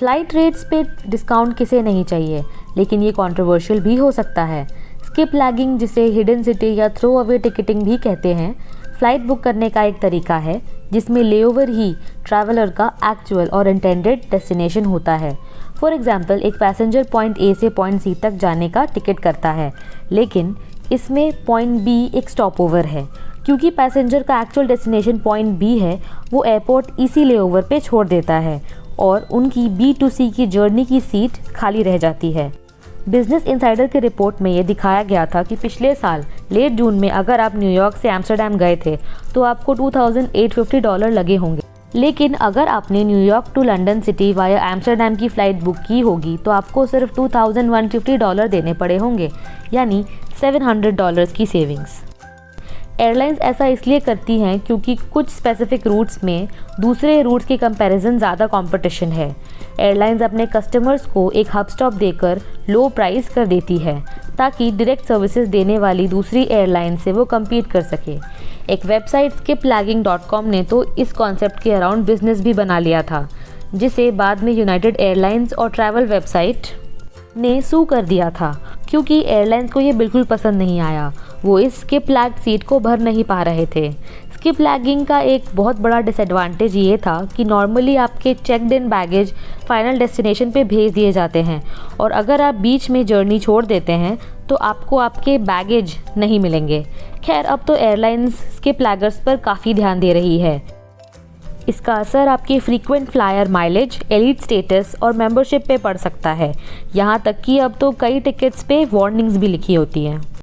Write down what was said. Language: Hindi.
फ्लाइट रेट्स पे डिस्काउंट किसे नहीं चाहिए, लेकिन ये कंट्रोवर्शियल भी हो सकता है। स्किप लैगिंग, जिसे हिडन सिटी या थ्रो अवे टिकटिंग भी कहते हैं, फ़्लाइट बुक करने का एक तरीका है जिसमें लेओवर ही ट्रैवलर का एक्चुअल और इंटेंडेड डेस्टिनेशन होता है। फॉर एग्जाम्पल, एक पैसेंजर पॉइंट ए से पॉइंट सी तक जाने का टिकट करता है, लेकिन इसमें पॉइंट बी एक स्टॉप ओवर है। क्योंकि पैसेंजर का एक्चुअल डेस्टिनेशन पॉइंट बी है, वो एयरपोर्ट इसी लेओवर पे छोड़ देता है और उनकी बी टू सी की जर्नी की सीट खाली रह जाती है। बिजनेस इनसाइडर के रिपोर्ट में ये दिखाया गया था कि पिछले साल लेट जून में अगर आप न्यूयॉर्क से एम्स्टर्डम गए थे तो आपको $2,850 लगे होंगे, लेकिन अगर आपने New York to London city via Amsterdam की फ़्लाइट बुक की होगी तो आपको सिर्फ $2,150 देने पड़े होंगे, यानी $700 की सेविंग्स। एयरलाइंस ऐसा इसलिए करती हैं क्योंकि कुछ स्पेसिफिक रूट्स में दूसरे रूट्स के कंपैरिजन ज़्यादा कंपटीशन है। एयरलाइंस अपने कस्टमर्स को एक हब स्टॉप देकर लो प्राइस कर देती है ताकि डायरेक्ट सर्विसेज देने वाली दूसरी एयरलाइन से वो कम्पीट कर सके। एक वेबसाइट skiplagging.com ने तो इस कॉन्सेप्ट के अराउंड बिजनेस भी बना लिया था, जिसे बाद में यूनाइटेड एयरलाइंस और ट्रैवल वेबसाइट ने सू कर दिया था क्योंकि एयरलाइंस को ये बिल्कुल पसंद नहीं आया। वो इस स्किप लैग सीट को भर नहीं पा रहे थे। स्किप लैगिंग का एक बहुत बड़ा डिसएडवांटेज ये था कि नॉर्मली आपके checked in baggage final destination पे भेज दिए जाते हैं और अगर आप बीच में जर्नी छोड़ देते हैं तो आपको आपके बैगेज नहीं मिलेंगे। खैर, अब तो एयरलाइंस स्किप लैगर्स पर काफ़ी ध्यान दे रही है। इसका असर आपके frequent flyer mileage, elite status और मेंबरशिप पे पड़ सकता है। यहाँ तक कि अब तो कई टिकट्स पे वार्निंग्स भी लिखी होती हैं।